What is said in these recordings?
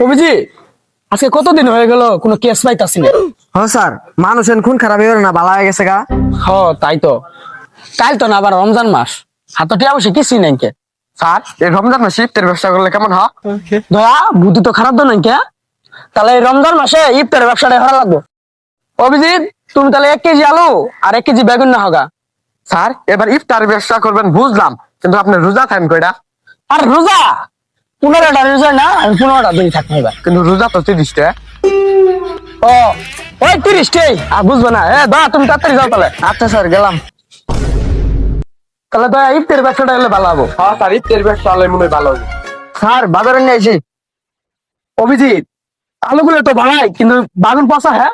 অভিজিৎ, আজকে কতদিন হয়ে গেল কোনো কেস পাইতাছি না। স্যার মানুষের খুন খারাপ হয়ে না বালা হয়ে গেছে গা। তাই তো। কাল তো না আবার রমজান মাস, হাতটি অবশ্যই কিছুই নাই কে। স্যার এই রমজান মাসে ইফতার ব্যবসা করলে কেমন হয়? দয়া বুদ্ধি তো খারাপ তো নাই কে। তাহলে এই রমজান মাসে ইফতারের ব্যবসাটা করা লাগবে। অভিজিৎ, তুমি তাহলে 1 কেজি আলু আর 1 কেজি বেগুন না হোগা। স্যার এবার ইফতার ব্যবসা করবেন বুঝলাম, কিন্তু আপনি রোজা থাকেন কয়টা? আর রোজা 15টা রোজা না, আমি 15টা দিন থাকতে হবে। কিন্তু রোজা তো 30টা। ও ওই 30টাই আর বুঝবে না। দয়া তুমি তাড়াতাড়ি যাও তাহলে। আচ্ছা স্যার গেলাম। তাহলে দয়া ইফতারের ব্যবসাটা হলে ভালো হবো। হ্যাঁ স্যার ইফতার ব্যবসা হলে মনে হয় ভালো হবে। স্যার বাজারে নিয়ে আইছি। অভিজিৎ, আলুগুলো তো ভালাই, কিন্তু বাগুন পচা। হ্যাঁ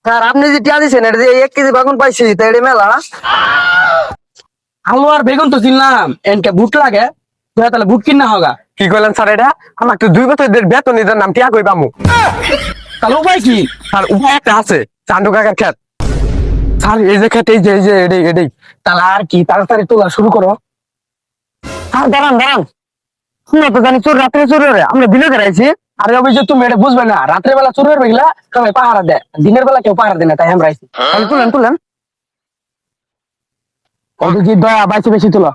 স্যার আপনি যে টিয়া দিচ্ছেন এটা যে 1 কেজি বাগুন পাইছি তা এটা মেলা। আলু আর বেগুন তো কিনলাম, এনকে বুট লাগে। দয়া তাহলে বুট কিনা হোগা। কি করলেন স্যার এটা? আমার তো 2 বছর বেতন এটার নাম টিয়া কই পামু। তাহলে উপায় কি? স্যার উপায় একটা আছে, চান্দু কাকার ক্ষেত। স্যার এই যে ক্ষেত, এই যে এটাই। তাহলে আর কি, তাড়াতাড়ি তোলা শুরু করো। আর দাঁড়ান দাঁড়ান, শুনে তো জানি চোর রাত্রে চোর হবে, আমরা দিনে বেড়াইছি। আরে অভিযোগ তুমি এটা বুঝবে না, রাত্রে বেলা চোর হবে গেলা সবাই পাহারা দেয়, দিনের বেলা কেউ পাহারা দেয় না, তাই আমরা আইছি। তাহলে তুলেন তুলেন। অভিজিৎ দয়া বাইছে বেশি তুলো।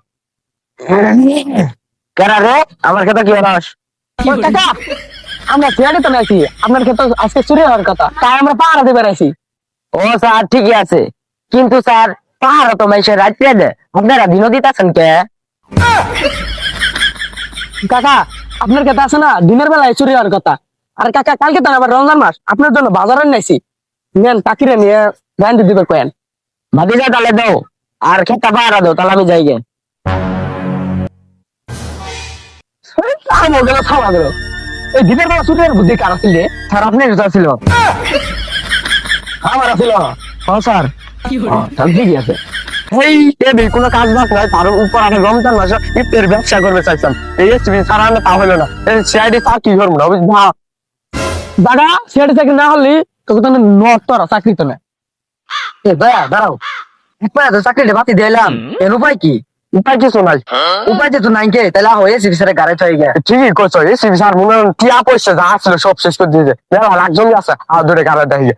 কেন রে, আমার কথা কি হলাস? কাকা, আমরা চেয়ারে তো নাইছি, আপনার ক্ষেত্রে আজকে চুরি হওয়ার কথা, তাই আমরা পাহারা দিয়ে বেড়াইছি। ও স্যার ঠিকই আছে, কিন্তু স্যার পাহারা তো মাইসে রাত্রে দেয়, আপনারা দিনও দিতেছেন কে? কাকা আপনার কথা আছে না, দিনের বেলায় চুরি হওয়ার কথা। আর কাকা কালকে তো আবার রমজান মাস, আপনার জন্য বাজারে নাইছি। নেন কাকিরে নিয়ে ব্যান্ড দিবে কয়েন। ভাবি যা তাহলে দাও, আর খেতা পাহারা দাও, তাহলে আমি যাই গে। এই দিনের বেলা চুরি হওয়ার বুদ্ধি কার ছিল? স্যার আপনি জুতা ছিল। আমার ছিল। হ্যাঁ স্যার, তাহলে ঠিকই আছে। এই এবি কোনো কাজ বাজ নাই, তার উপর আমি রমজান মাসে ইফতার ব্যবসা করবে চাইছিলাম। এই এসবি সারা না তা হলো না। এই সিআইডি চাকরি করবো না বুঝলি না? দাদা সেটা চাকরি না হলে তোকে তো নট তোরা চাকরি তো না। দয়া দাঁড়াও, একবার তো চাকরিটা বাতি দিলাম, এর উপায় কি? উপায় কিছু নাই। উপায় যেহেতু নাই কে, তাহলে এসবি স্যারের গাড়ি হয়ে গেছে। ঠিকই করছো, এসবি স্যার মনে হয় টিয়া পয়সা যা আসলো সব শেষ করে দিয়েছে। একজনই আছে আর দূরে গাড়ি দেখে।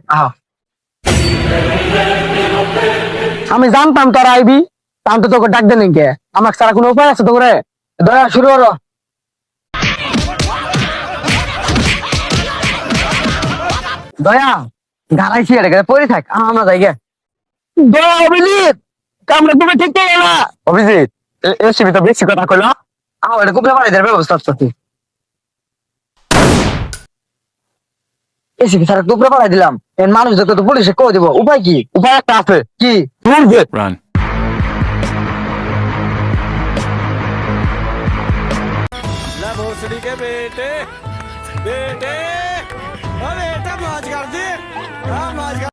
আমি জানতাম তোরা আইবি, তাম তো তোকে ডাক দেন কে। আমার সারা কোনো উপায় আছে তোকে? দয়া শুরু করো। দয়া গাড়াইছি এটা পরে থাক, আমরা যাই গে। দয়া অভিজিৎ, কামড়ে তুমি ঠিক করো না। অভিজিৎ এসবি তো বেশি কথা কইলো। এটা কুপলে বাড়ি দেওয়ার ব্যবস্থা করছি। এসবি স্যার কুপলে বাড়াই দিলাম, এর মানুষ দেখতে তো পুলিশে কই দিব। উপায় কি? উপায় একটা আছে। কি? Run. भोसड़ी के बेटे बेटे अरे बेटा मौज कर दी। हाँ मौज कर